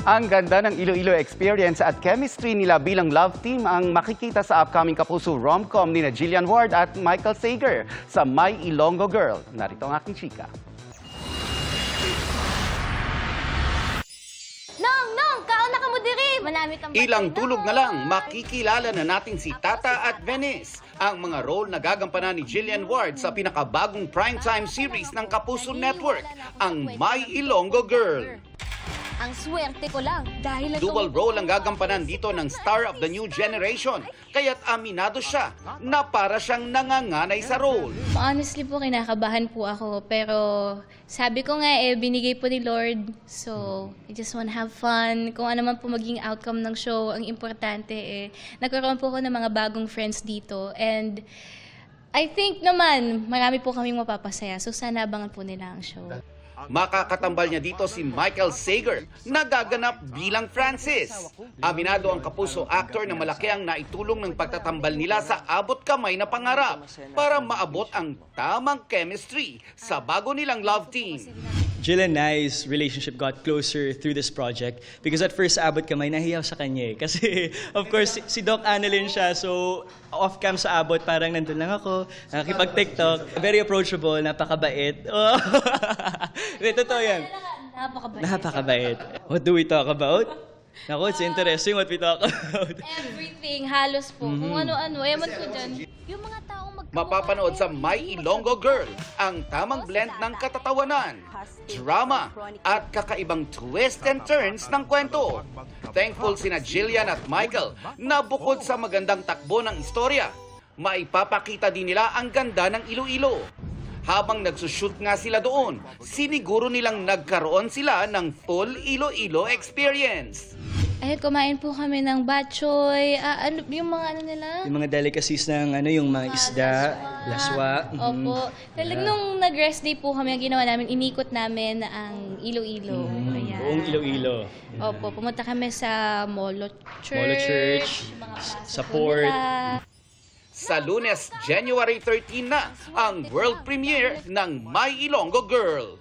Ang ganda ng Iloilo experience at chemistry nila bilang love team ang makikita sa upcoming Kapuso rom-com ni Jillian Ward at Michael Sager sa My Ilonggo Girl. Narito ang aking chika. Ilang tulog na lang, makikilala na natin si Tata at Venice, ang mga role na gagampanan ni Jillian Ward sa pinakabagong primetime series ng Kapuso Network, ang My Ilonggo Girl. Ang swerte ko lang dahil dual role ang gagampanan dito ng star of the new generation, kaya't aminado siya na para siyang nanganganay sa role. Honestly po, kinakabahan po ako, pero sabi ko nga binigay po ni Lord, so I just want to have fun. Kung ano man po maging outcome ng show, ang importante nagkaroon po ako ng mga bagong friends dito, and I think naman marami po kaming mapapasaya, so sana abangan po nila ang show. Makakatambal niya dito si Michael Sager, na gaganap bilang Francis. Aminado ang Kapuso actor na malaki ang naitulong ng pagtatambal nila sa abot kamay na pangarap para maabot ang tamang chemistry sa bago nilang love team. Jill and I's relationship got closer through this project because at first abot kamay, nahiyaw sa kanya Kasi of course si Doc Annalyn siya, so off-cam sa abot parang nandun lang ako, nakikipag-TikTok, very approachable, napakabait. Totoo yan. Napakabait. What do we talk about? Naku, it's interesting what we talk about. Everything, halos po. Kung ano-ano, ewan ko dyan. Yung mga taong Mapapanood sa My Ilonggo Girl ang tamang blend ng katatawanan, drama, at kakaibang twist and turns ng kwento. Thankful sina Jillian at Michael na bukod sa magandang takbo ng istorya, maipapakita din nila ang ganda ng Iloilo. Habang nagsushoot nga sila doon, siniguro nilang nagkaroon sila ng full Iloilo experience. Kumain po kami ng batchoy, yung mga nila? Yung mga delicacies ng yung mga isda, laswa. Opo. Nung nag-rest day po kami, ang ginawa namin, inikot namin ang Iloilo. Buong Iloilo. Opo, pumunta kami sa Molo Church, sa port. Sa Lunes, January 13 na ang world premiere ng My Ilonggo Girl.